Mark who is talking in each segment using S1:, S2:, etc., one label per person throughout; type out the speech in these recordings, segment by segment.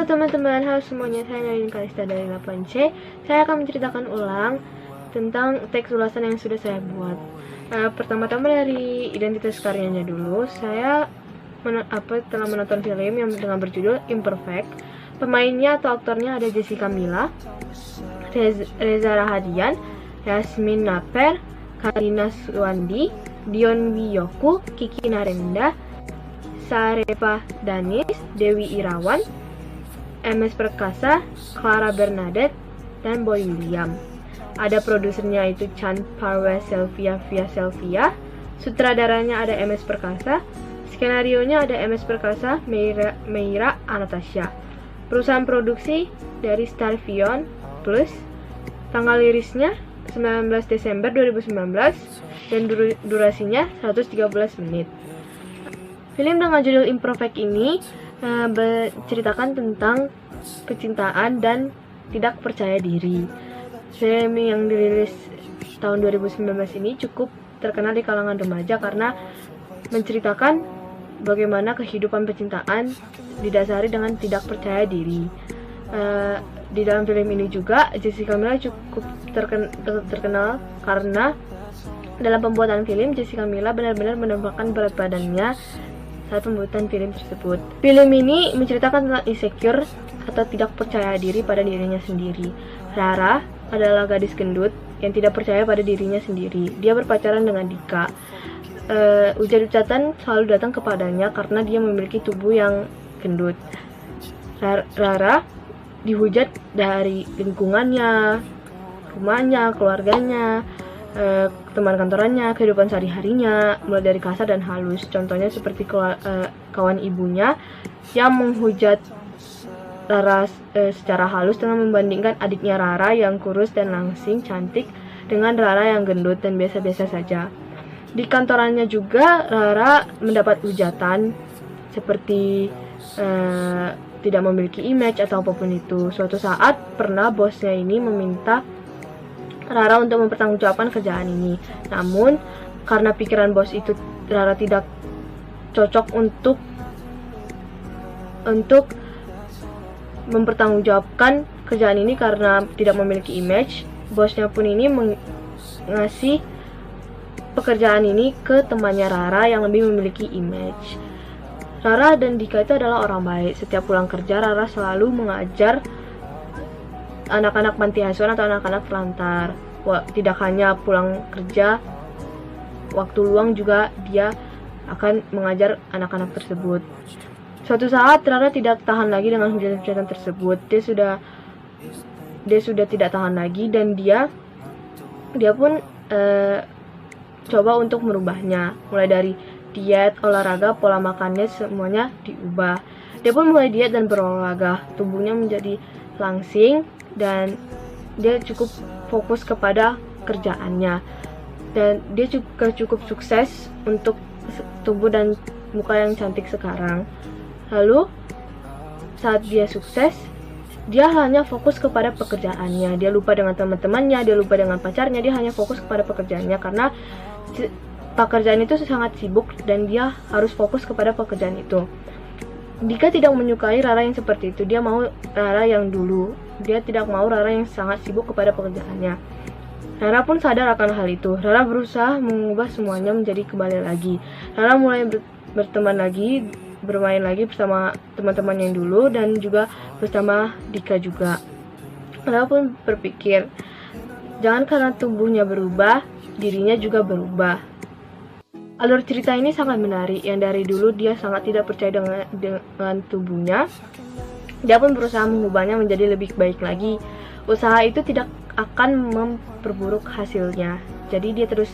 S1: Halo teman-teman, halo semuanya, saya Nadine Kalista dari 8C. Saya akan menceritakan ulang tentang teks ulasan yang sudah saya buat. Pertama-tama dari identitas karyanya dulu, saya telah menonton film yang dengan berjudul Imperfect. Pemainnya atau aktornya ada Jessica Mila, Reza Rahadian, Yasmin Naper, Karina Suwandi, Dion Wiyoku, Kiki Narenda, Sarepa Danis, Dewi Irawan, MS Perkasa, Clara Bernadette, dan Boy William. Ada produsernya itu Chan Parwes Selvia via Selvia. Sutradaranya ada MS Perkasa. Skenarionya ada MS Perkasa, Meira Anastasia. Perusahaan produksi dari Starvion Plus. Tanggal rilisnya 19 Desember 2019 dan durasinya 113 menit. Film dengan judul Imperfect ini menceritakan tentang percintaan dan tidak percaya diri. Film yang dirilis tahun 2019 ini cukup terkenal di kalangan remaja karena menceritakan bagaimana kehidupan percintaan didasari dengan tidak percaya diri. Di dalam film ini juga Jessica Mila cukup terkenal karena dalam pembuatan film Jessica Mila benar-benar menambahkan berat badannya saat pembuatan film tersebut. Film ini menceritakan tentang insecure atau tidak percaya diri pada dirinya sendiri. Rara adalah gadis gendut yang tidak percaya pada dirinya sendiri. Dia berpacaran dengan Dika. Ujar-ucatan selalu datang kepadanya karena dia memiliki tubuh yang gendut. Rara dihujat dari lingkungannya, rumahnya, keluarganya, teman kantorannya, kehidupan sehari-harinya, mulai dari kasar dan halus. Contohnya seperti kawan ibunya yang menghujat Rara secara halus dengan membandingkan adiknya Rara yang kurus dan langsing cantik dengan Rara yang gendut dan biasa-biasa saja. Di kantorannya juga Rara mendapat hujatan seperti tidak memiliki image atau apapun itu. Suatu saat pernah bosnya ini meminta Rara untuk mempertanggungjawabkan kerjaan ini. Namun karena pikiran bos itu Rara tidak cocok untuk mempertanggungjawabkan kerjaan ini karena tidak memiliki image, bosnya pun ini mengasih pekerjaan ini ke temannya Rara yang lebih memiliki image. Rara dan Dika itu adalah orang baik. Setiap pulang kerja Rara selalu mengajar anak-anak panti asuhan atau anak-anak terlantar. Tidak hanya pulang kerja, waktu luang juga dia akan mengajar anak-anak tersebut. Suatu saat Rara tidak tahan lagi dengan hujatan tersebut. Dia sudah tidak tahan lagi dan dia pun coba untuk merubahnya. Mulai dari diet, olahraga, pola makannya semuanya diubah. Dia pun mulai diet dan berolahraga. Tubuhnya menjadi langsing dan dia cukup fokus kepada kerjaannya. Dan dia juga cukup sukses untuk tubuh dan muka yang cantik sekarang. Lalu saat dia sukses, dia hanya fokus kepada pekerjaannya. Dia lupa dengan teman-temannya, dia lupa dengan pacarnya, dia hanya fokus kepada pekerjaannya karena pekerjaan itu sangat sibuk dan dia harus fokus kepada pekerjaan itu. Dika tidak menyukai Rara yang seperti itu. Dia mau Rara yang dulu. Dia tidak mau Rara yang sangat sibuk kepada pekerjaannya. Rara pun sadar akan hal itu. Rara berusaha mengubah semuanya menjadi kembali lagi. Rara mulai berteman lagi, bermain lagi bersama teman-teman yang dulu dan juga bersama Dika juga. Rara pun berpikir, jangan karena tubuhnya berubah, dirinya juga berubah. Alur cerita ini sangat menarik, yang dari dulu dia sangat tidak percaya dengan tubuhnya. Dia pun berusaha mengubahnya menjadi lebih baik lagi. Usaha itu tidak akan memperburuk hasilnya. Jadi dia terus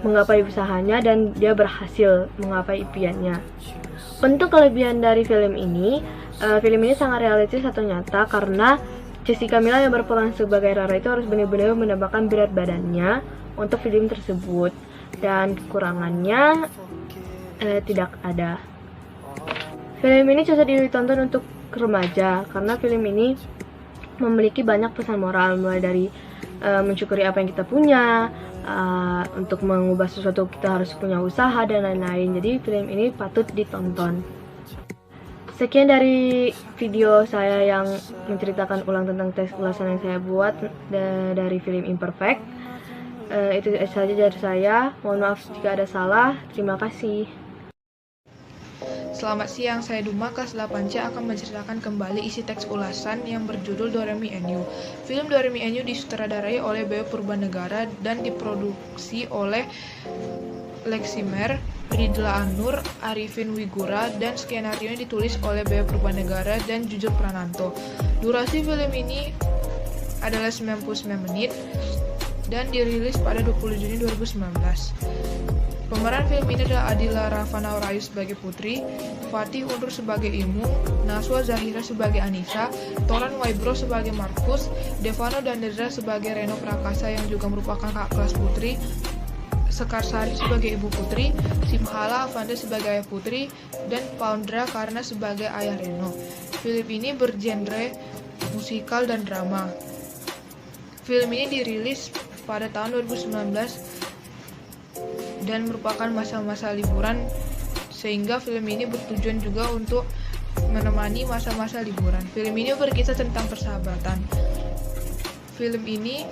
S1: menggapai usahanya dan dia berhasil menggapai impiannya. Untuk kelebihan dari film ini sangat realistis atau nyata karena Jessica Mila yang berperan sebagai Rara itu harus benar-benar menambahkan berat badannya untuk film tersebut. Dan kekurangannya tidak ada. Film ini cocok ditonton untuk remaja karena film ini memiliki banyak pesan moral, mulai dari mensyukuri apa yang kita punya, untuk mengubah sesuatu kita harus punya usaha dan lain-lain. Jadi film ini patut ditonton. Sekian dari video saya yang menceritakan ulang tentang tes ulasan yang saya buat dari film Imperfect. Itu saja dari saya. Mohon maaf jika ada salah. Terima kasih.
S2: Selamat siang, saya Duma, kelas 8C akan menceritakan kembali isi teks ulasan yang berjudul Doremi NU. Film Doremi NU disutradarai oleh Beo Purbanegara dan diproduksi oleh Leximer, Ridla Anur, Arifin Wigura, dan skenario ditulis oleh Beo Purbanegara dan Jujur Prananto. Durasi film ini adalah 99 menit dan dirilis pada 20 Juni 2019. Pemeran film ini adalah Adila Ravana Rayu sebagai Putri, Fatih Undur sebagai Imu, Naswa Zahira sebagai Anissa, Toran Waibro sebagai Markus, Devano Dandedra sebagai Reno Prakasa yang juga merupakan kakak kelas Putri, Sekar Sari sebagai ibu Putri, Simhala Avanda sebagai ayah Putri, dan Paundra Karna sebagai ayah Reno. Film ini bergenre musikal dan drama. Film ini dirilis pada tahun 2019 dan merupakan masa-masa liburan, sehingga film ini bertujuan juga untuk menemani masa-masa liburan. Film ini berkisah tentang persahabatan. Film ini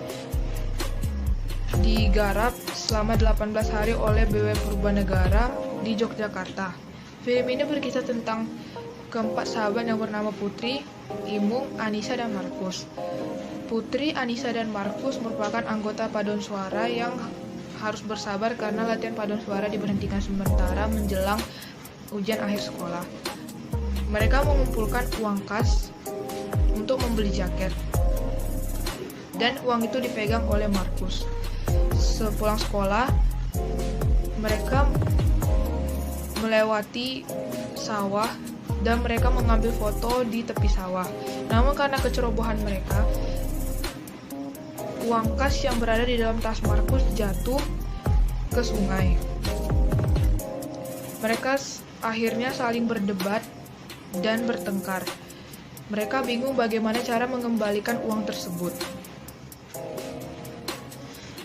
S2: digarap selama 18 hari oleh BW Purbanegara di Yogyakarta. Film ini berkisah tentang keempat sahabat yang bernama Putri, Imung, Anissa, dan Markus. Putri, Anissa, dan Markus merupakan anggota paduan suara yang harus bersabar karena latihan paduan suara diberhentikan sementara menjelang ujian akhir sekolah. Mereka mengumpulkan uang kas untuk membeli jaket, dan uang itu dipegang oleh Markus. Sepulang sekolah, mereka melewati sawah dan mereka mengambil foto di tepi sawah. Namun karena kecerobohan mereka, uang kas yang berada di dalam tas Markus jatuh ke sungai. Mereka akhirnya saling berdebat dan bertengkar. Mereka bingung bagaimana cara mengembalikan uang tersebut.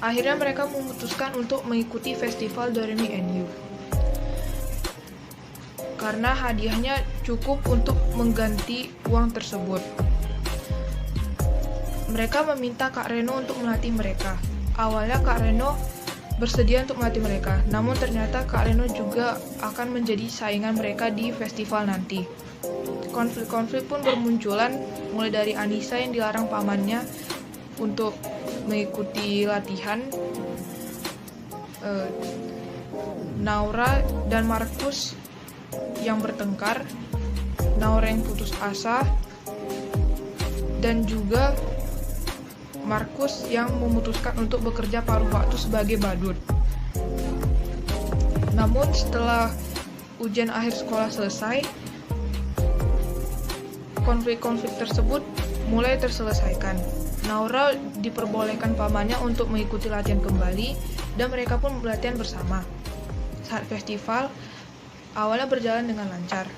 S2: Akhirnya mereka memutuskan untuk mengikuti festival Doremi NU karena hadiahnya cukup untuk mengganti uang tersebut. Mereka meminta Kak Reno untuk melatih mereka. Awalnya Kak Reno bersedia untuk melatih mereka, namun ternyata Kak Reno juga akan menjadi saingan mereka di festival nanti. Konflik-konflik pun bermunculan, mulai dari Anissa yang dilarang pamannya untuk mengikuti latihan, Naura dan Markus yang bertengkar, Naura yang putus asa, dan juga Markus yang memutuskan untuk bekerja paruh waktu sebagai badut. Namun setelah ujian akhir sekolah selesai, konflik-konflik tersebut mulai terselesaikan. Naura diperbolehkan pamannya untuk mengikuti latihan kembali dan mereka pun latihan bersama. Saat festival, awalnya berjalan dengan lancar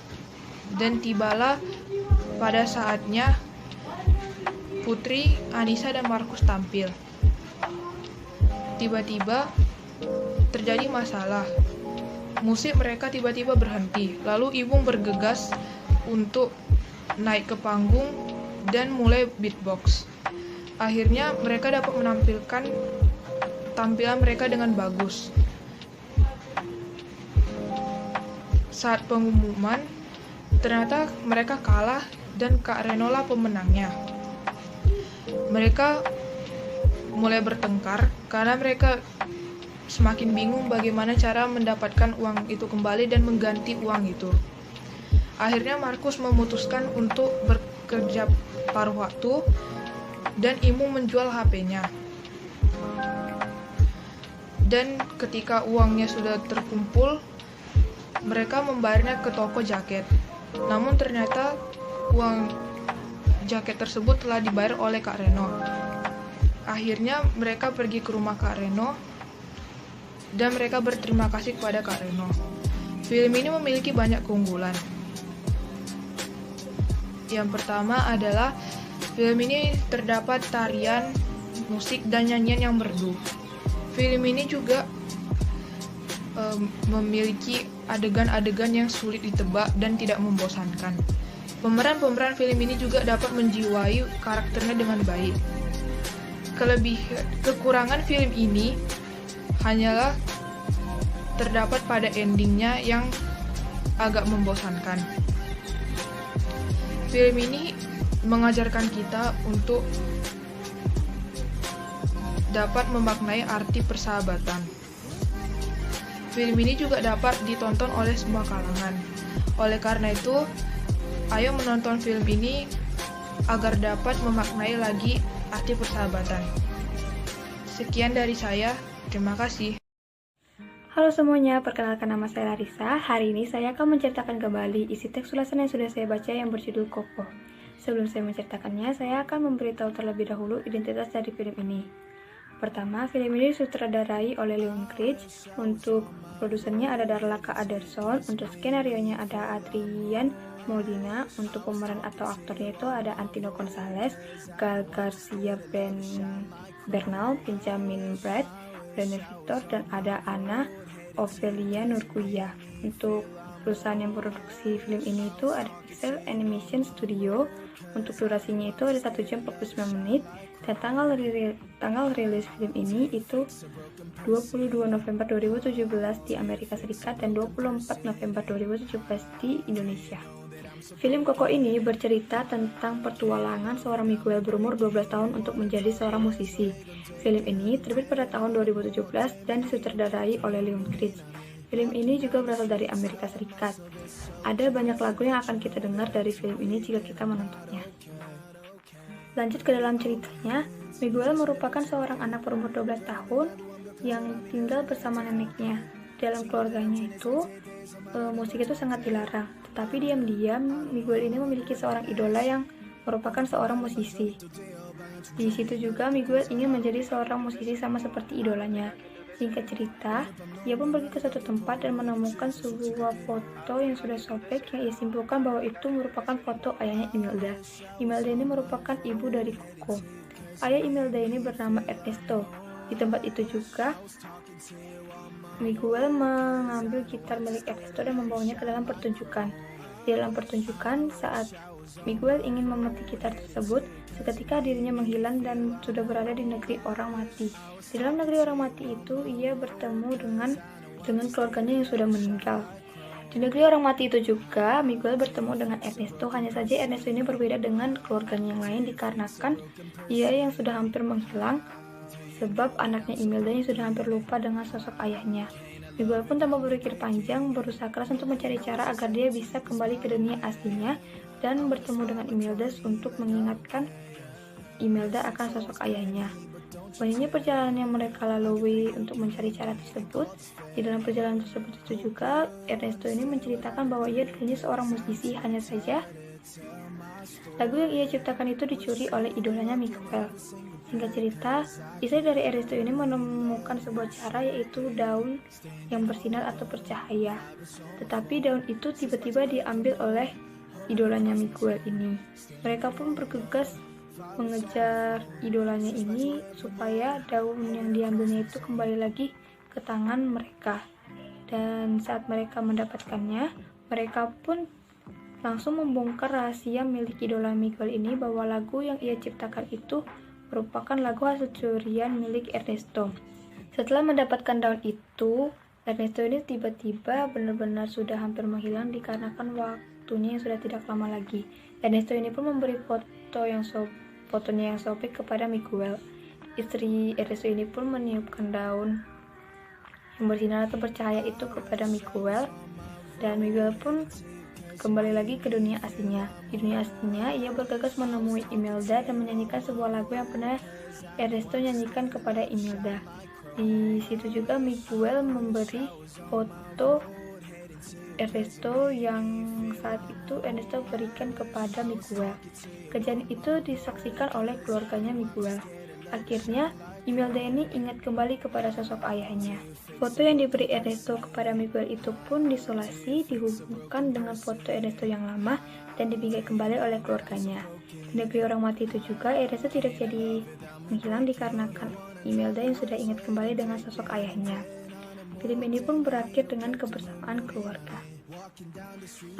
S2: dan tibalah pada saatnya Putri, Anissa, dan Markus tampil. Tiba-tiba terjadi masalah. Musik mereka tiba-tiba berhenti. Lalu Imung bergegas untuk naik ke panggung dan mulai beatbox. Akhirnya mereka dapat menampilkan tampilan mereka dengan bagus. Saat pengumuman, ternyata mereka kalah dan Kak Reno lah pemenangnya. Mereka mulai bertengkar karena mereka semakin bingung bagaimana cara mendapatkan uang itu kembali dan mengganti uang itu. Akhirnya Markus memutuskan untuk bekerja paruh waktu dan Imung menjual HP-nya. Dan ketika uangnya sudah terkumpul, mereka membayarnya ke toko jaket. Namun ternyata uang jaket tersebut telah dibayar oleh Kak Reno. Akhirnya mereka pergi ke rumah Kak Reno dan mereka berterima kasih kepada Kak Reno. Film ini memiliki banyak keunggulan. Yang pertama adalah film ini terdapat tarian, musik, dan nyanyian yang merdu. Film ini juga memiliki adegan-adegan yang sulit ditebak dan tidak membosankan. Pemeran-pemeran film ini juga dapat menjiwai karakternya dengan baik. Kekurangan film ini hanyalah terdapat pada endingnya yang agak membosankan. Film ini mengajarkan kita untuk dapat memaknai arti persahabatan. Film ini juga dapat ditonton oleh semua kalangan. Oleh karena itu, ayo menonton film ini agar dapat memaknai lagi arti persahabatan. Sekian dari saya, terima kasih.
S3: Halo semuanya, perkenalkan nama saya Larissa. Hari ini saya akan menceritakan kembali isi teks ulasan yang sudah saya baca yang berjudul Kokoh. Sebelum saya menceritakannya, saya akan memberitahu terlebih dahulu identitas dari film ini. Pertama, film ini disutradarai oleh Leon Kritz. Untuk produsernya ada Darlaka Anderson, untuk skenario-nya ada Adrian Molina, untuk pemeran atau aktornya itu ada Antino Gonzalez, Gal Garcia Bernal, Benjamin Bratt, Brenner Victor, dan ada Anna Ofelia Nurkuya. Untuk perusahaan yang produksi film ini itu ada Pixel Animation Studio. Untuk durasinya itu ada 1 jam 49 menit dan tanggal rilis film ini itu 22 November 2017 di Amerika Serikat dan 24 November 2017 di Indonesia. Film Kokoh ini bercerita tentang petualangan seorang Miguel berumur 12 tahun untuk menjadi seorang musisi. Film ini terbit pada tahun 2017 dan disutradarai oleh Leon Kritz. Film ini juga berasal dari Amerika Serikat. Ada banyak lagu yang akan kita dengar dari film ini jika kita menontonnya. Lanjut ke dalam ceritanya, Miguel merupakan seorang anak berumur 12 tahun yang tinggal bersama neneknya. Dalam keluarganya itu, musik itu sangat dilarang. Tetapi diam-diam, Miguel ini memiliki seorang idola yang merupakan seorang musisi. Di situ juga Miguel ingin menjadi seorang musisi sama seperti idolanya. Singkat cerita, ia pun pergi ke suatu tempat dan menemukan sebuah foto yang sudah sobek yang ia simpulkan bahwa itu merupakan foto ayahnya Imelda. Imelda ini merupakan ibu dari Coco. Ayah Imelda ini bernama Ernesto. Di tempat itu juga, Miguel mengambil gitar milik Ernesto dan membawanya ke dalam pertunjukan. Di dalam pertunjukan, saat Miguel ingin memetik gitar tersebut, seketika dirinya menghilang dan sudah berada di negeri orang mati. Di dalam negeri orang mati itu, ia bertemu dengan keluarganya yang sudah meninggal. Di negeri orang mati itu juga, Miguel bertemu dengan Ernesto. Hanya saja Ernesto ini berbeda dengan keluarganya yang lain dikarenakan ia yang sudah hampir menghilang, sebab anaknya Imelda yang sudah hampir lupa dengan sosok ayahnya. Miguel pun tanpa berpikir panjang berusaha keras untuk mencari cara agar dia bisa kembali ke dunia aslinya dan bertemu dengan Imelda untuk mengingatkan Imelda akan sosok ayahnya. Banyaknya perjalanan yang mereka lalui untuk mencari cara tersebut. Di dalam perjalanan tersebut itu juga Ernesto ini menceritakan bahwa ia dulunya seorang musisi, hanya saja lagu yang ia ciptakan itu dicuri oleh idolanya Miguel. Singkat cerita, istri dari Ernesto ini menemukan sebuah cara, yaitu daun yang bersinar atau bercahaya. Tetapi daun itu tiba-tiba diambil oleh idolanya Miguel ini. Mereka pun bergegas mengejar idolanya ini supaya daun yang diambilnya itu kembali lagi ke tangan mereka. Dan saat mereka mendapatkannya, mereka pun langsung membongkar rahasia milik idola Miguel ini bahwa lagu yang ia ciptakan itu merupakan lagu hasil curian milik Ernesto. Setelah mendapatkan daun itu, Ernesto ini tiba-tiba benar-benar sudah hampir menghilang dikarenakan waktunya yang sudah tidak lama lagi. Ernesto ini pun memberi fotonya yang sobek kepada Miguel. Istri Ernesto ini pun meniupkan daun yang bersinar atau bercahaya itu kepada Miguel, dan Miguel pun kembali lagi ke dunia aslinya. Di dunia aslinya, ia bergegas menemui Imelda dan menyanyikan sebuah lagu yang pernah Ernesto nyanyikan kepada Imelda. Di situ juga Miguel memberi foto Ernesto yang saat itu Ernesto berikan kepada Miguel. Kejadian itu disaksikan oleh keluarganya Miguel. Akhirnya, Imelda ini ingat kembali kepada sosok ayahnya. Foto yang diberi Ernesto kepada Miguel itu pun disolasi, dihubungkan dengan foto Ernesto yang lama, dan dibingkai kembali oleh keluarganya. Di negeri orang mati itu juga, Ernesto tidak jadi menghilang dikarenakan Imelda yang sudah ingat kembali dengan sosok ayahnya. Film ini pun berakhir dengan kebersamaan keluarga.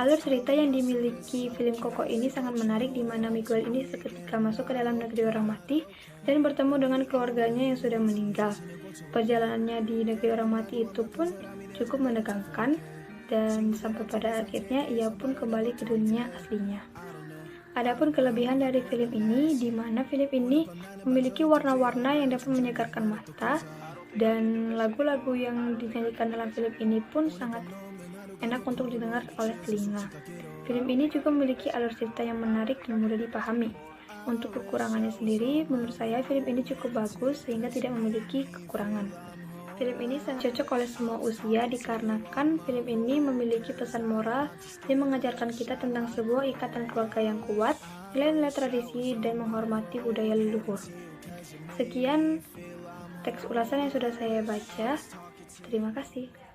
S3: Alur cerita yang dimiliki film Koko ini sangat menarik, di mana Miguel ini seketika masuk ke dalam negeri orang mati dan bertemu dengan keluarganya yang sudah meninggal. Perjalanannya di negeri orang mati itu pun cukup menegangkan, dan sampai pada akhirnya ia pun kembali ke dunia aslinya. Adapun kelebihan dari film ini, di mana film ini memiliki warna-warna yang dapat menyegarkan mata, dan lagu-lagu yang dinyanyikan dalam film ini pun sangat enak untuk didengar oleh telinga. Film ini juga memiliki alur cerita yang menarik dan mudah dipahami. Untuk kekurangannya sendiri, menurut saya film ini cukup bagus sehingga tidak memiliki kekurangan. Film ini sangat cocok oleh semua usia dikarenakan film ini memiliki pesan moral yang mengajarkan kita tentang sebuah ikatan keluarga yang kuat, nilai-nilai tradisi, dan menghormati budaya leluhur. Sekian teks ulasan yang sudah saya baca. Terima kasih.